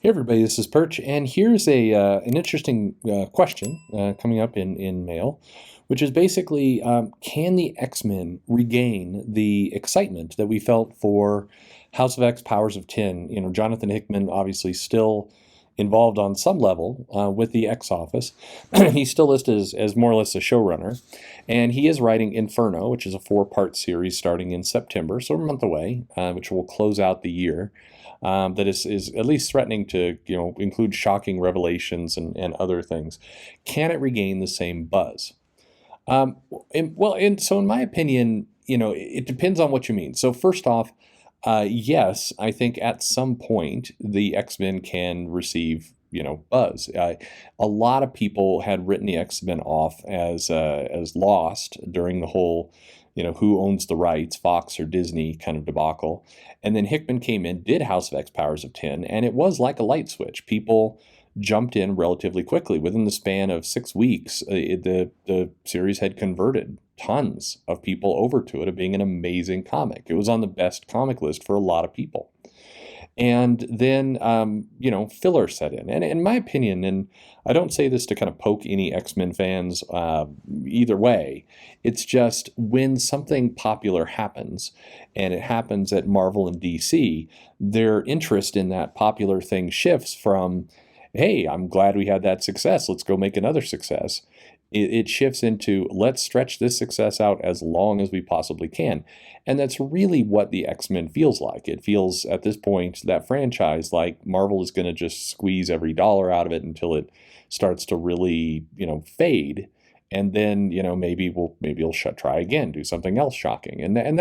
Hey everybody, this is Perch, and here's an interesting question coming up in mail, which is basically, can the X-Men regain the excitement that we felt for House of X, Powers of Ten? You know, Jonathan Hickman obviously still involved on some level with the X Office. He's still listed as more or less a showrunner, and he is writing Inferno, which is a four-part series starting in September, so a month away, which will close out the year that is at least threatening to include shocking revelations and other things. Can it regain the same buzz? And so in my opinion, it depends on what you mean. So first off, yes, I think at some point the X-Men can receive buzz. A lot of people had written the X-Men off as lost during the whole who owns the rights, Fox or Disney kind of debacle. And then Hickman came in, did House of X, Powers of 10, and it was like a light switch. People jumped in relatively quickly. Within the span of 6 weeks, the series had converted tons of people over to it, being an amazing comic. It was on the best comic list for a lot of people. And then, filler set in. And in my opinion, and I don't say this to kind of poke any X-Men fans either way, it's just when something popular happens, and it happens at Marvel and DC, their interest in that popular thing shifts from, hey, I'm glad we had that success, let's go make another success. It shifts into, let's stretch this success out as long as we possibly can. And that's really what the X-Men feels like. It feels at this point, that franchise, like Marvel is going to just squeeze every dollar out of it until it starts to really, fade. And then, maybe we'll try again, do something else shocking. And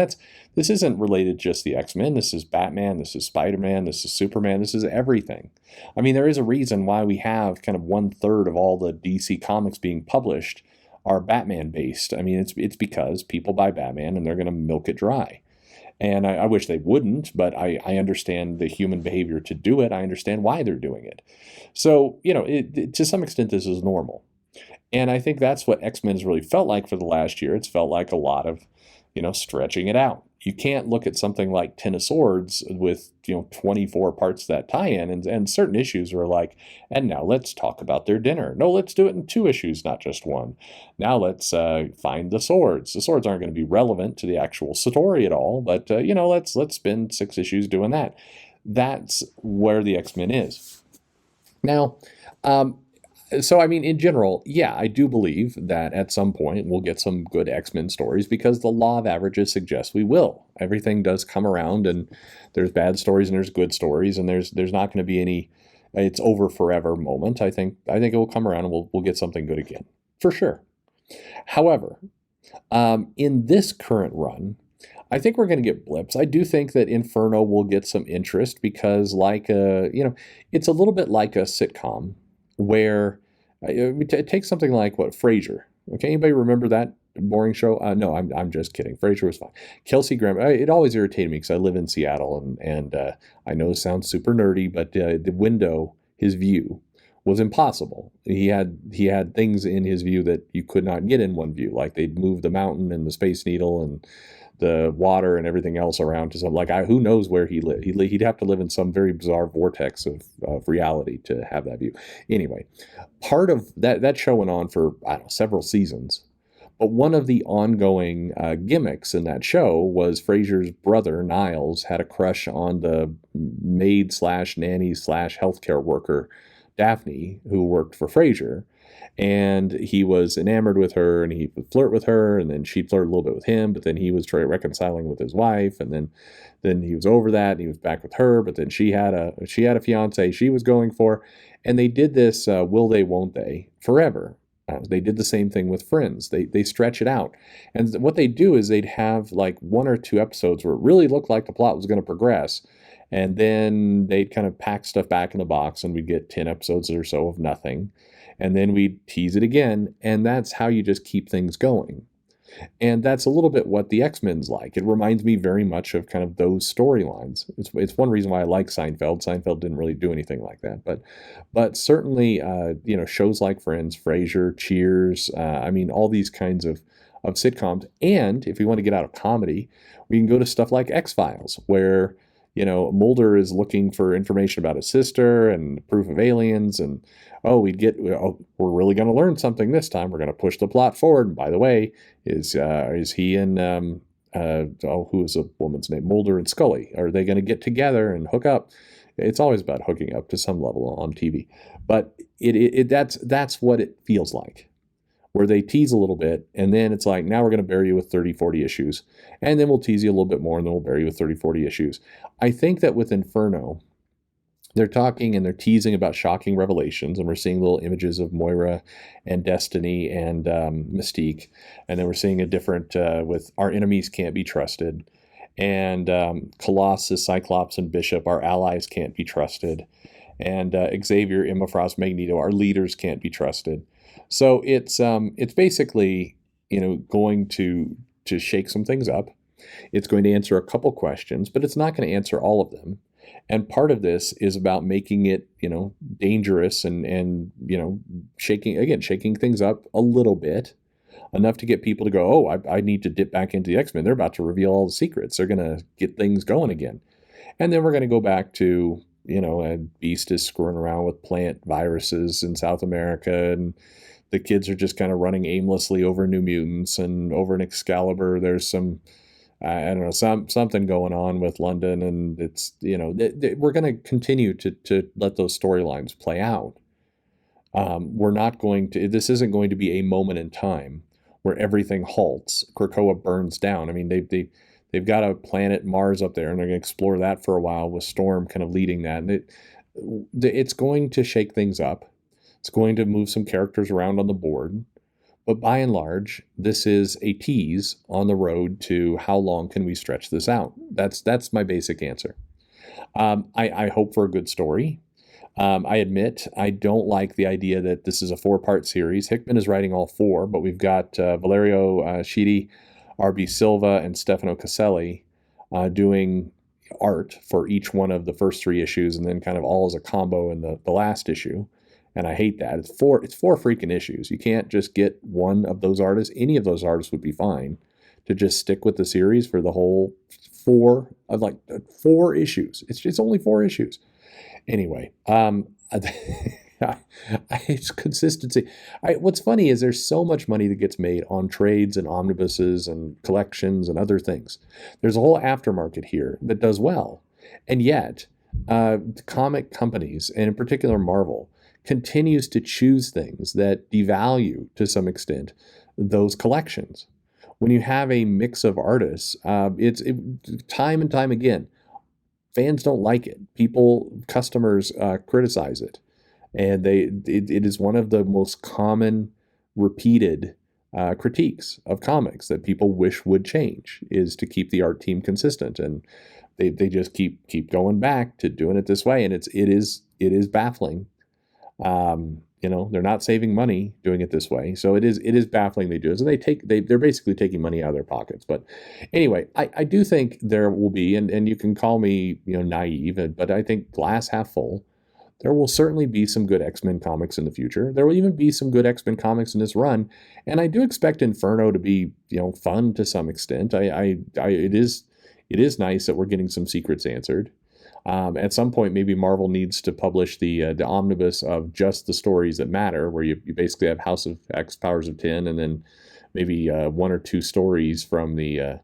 this isn't related to just the X-Men. This is Batman, this is Spider-Man, this is Superman, this is everything. I mean, there is a reason why we have kind of 1/3 of all the DC comics being published are Batman based. I mean, it's because people buy Batman and they're going to milk it dry. And I wish they wouldn't, but I understand the human behavior to do it. I understand why they're doing it. So, to some extent, this is normal. And I think that's what X-Men has really felt like for the last year. It's felt like a lot of, stretching it out. You can't look at something like Ten of Swords with, 24 parts that tie in, and certain issues are like, and now let's talk about their dinner. No, let's do it in 2 issues, not just one. Now let's find the swords. The swords aren't going to be relevant to the actual story at all, but, let's spend 6 issues doing that. That's where the X-Men is. Now, so, I mean, in general, yeah, I do believe that at some point we'll get some good X-Men stories because the law of averages suggests we will. Everything does come around, and there's bad stories and there's good stories, and there's not going to be any it's over forever moment. I think it will come around and we'll get something good again, for sure. However, in this current run, I think we're going to get blips. I do think that Inferno will get some interest because, it's a little bit like a sitcom where take something like Frasier. Okay, anybody remember that boring show? No, I'm just kidding. Frasier was fine. Kelsey Grammer. It always irritated me because I live in Seattle, and I know it sounds super nerdy, but the window, his view, was impossible. He had things in his view that you could not get in one view, like they'd move the mountain and the Space Needle and the water and everything else around to some, who knows where he lived. He'd have to live in some very bizarre vortex of reality to have that view. Anyway, part of that show went on for, I don't know, several seasons. But one of the ongoing gimmicks in that show was Frasier's brother, Niles, had a crush on the maid slash nanny slash healthcare worker, Daphne, who worked for Frasier. And he was enamored with her, and he would flirt with her, and then she'd flirt a little bit with him, but then he was reconciling with his wife, and then he was over that, and he was back with her, but then she had a fiance she was going for, and they did this will they, won't they, forever. They did the same thing with Friends. They stretch it out. And what they do is they'd have like 1 or 2 episodes where it really looked like the plot was going to progress, and then they'd kind of pack stuff back in the box, and we'd get 10 episodes or so of nothing. And then we tease it again, and that's how you just keep things going. And that's a little bit what the X-Men's like. It reminds me very much of kind of those storylines. It's one reason why I like Seinfeld. Seinfeld didn't really do anything like that, but certainly shows like Friends, Frasier, Cheers. All these kinds of sitcoms. And if we want to get out of comedy, we can go to stuff like X-Files, where Mulder is looking for information about his sister and proof of aliens, and we're really going to learn something this time. We're going to push the plot forward. And by the way, is he and who is a woman's name? Mulder and Scully. Are they going to get together and hook up? It's always about hooking up to some level on TV, but that's what it feels like, where they tease a little bit, and then it's like, now we're going to bury you with 30, 40 issues, and then we'll tease you a little bit more, and then we'll bury you with 30, 40 issues. I think that with Inferno, they're talking and they're teasing about shocking revelations, and we're seeing little images of Moira and Destiny and Mystique, and then we're seeing a different with our enemies can't be trusted, and Colossus, Cyclops, and Bishop, our allies can't be trusted, and Xavier, Emma Frost, Magneto, our leaders can't be trusted. So it's basically going to shake some things up. It's going to answer a couple questions, but it's not going to answer all of them. And part of this is about making it dangerous and shaking things up a little bit, enough to get people to go, oh, I need to dip back into the X-Men. They're about to reveal all the secrets. They're going to get things going again. And then we're going to go back to and Beast is screwing around with plant viruses in South America, and the kids are just kind of running aimlessly over New Mutants, and over in Excalibur there's some I don't know, something going on with London, and it's we're going to continue to let those storylines play out. We're not going to. This isn't going to be a moment in time where everything halts. Krakoa burns down. I mean, they've got a planet Mars up there, and they're going to explore that for a while with Storm kind of leading that. And it's going to shake things up. It's going to move some characters around on the board. But by and large, this is a tease on the road to how long can we stretch this out. That's my basic answer. I hope for a good story. I admit I don't like the idea that this is a 4-part series. Hickman is writing all 4, but we've got Valerio Schiti, R.B. Silva, and Stefano Caselli doing art for each one of the first 3 issues, and then kind of all as a combo in the last issue. And I hate that. It's 4 freaking issues. You can't just get one of those artists. Any of those artists would be fine to just stick with the series for the whole 4 issues. It's only 4 issues. Anyway, it's consistency. What's funny is there's so much money that gets made on trades and omnibuses and collections and other things. There's a whole aftermarket here that does well. And yet, comic companies, and in particular Marvel, continues to choose things that devalue, to some extent, those collections. When you have a mix of artists, time and time again, fans don't like it. Customers criticize it. And it is one of the most common repeated critiques of comics that people wish would change, is to keep the art team consistent. And they just keep going back to doing it this way. And it is baffling. They're not saving money doing it this way. So it is baffling they do it. So they're basically taking money out of their pockets. But anyway, I do think there will be, and you can call me, naive, but I think glass half full. There will certainly be some good X-Men comics in the future. There will even be some good X-Men comics in this run. And I do expect Inferno to be, fun to some extent. It is nice that we're getting some secrets answered. At some point, maybe Marvel needs to publish the omnibus of just the stories that matter, where you basically have House of X, Powers of 10, and then maybe 1 or 2 stories from the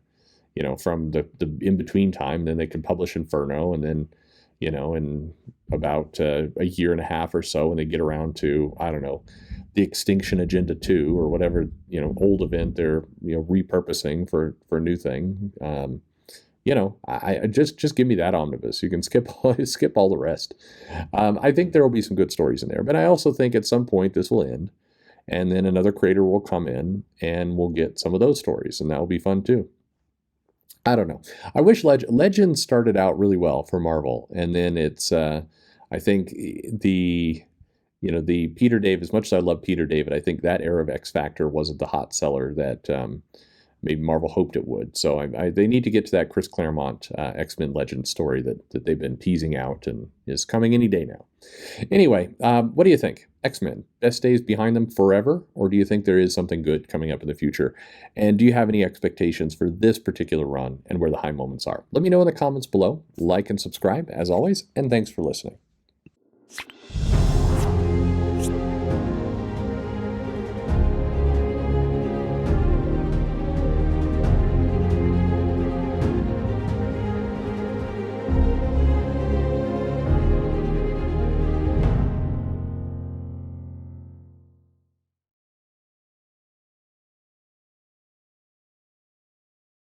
in between time. Then they can publish Inferno, and then in about a year and a half or so, when they get around to, I don't know, the Extinction Agenda 2 or whatever old event they're repurposing for a new thing. I just give me that omnibus. You can skip all the rest. I think there will be some good stories in there, but I also think at some point this will end, and then another creator will come in, and we'll get some of those stories, and that will be fun too. I don't know. I wish Legends started out really well for Marvel, and then it's I think the Peter David, as much as I love Peter David, I think that era of X Factor wasn't the hot seller that maybe Marvel hoped it would. So they need to get to that Chris Claremont X-Men Legends story that they've been teasing out and is coming any day now. Anyway, what do you think? X-Men, best days behind them forever, or do you think there is something good coming up in the future? And do you have any expectations for this particular run and where the high moments are? Let me know in the comments below. Like and subscribe, as always, and thanks for listening.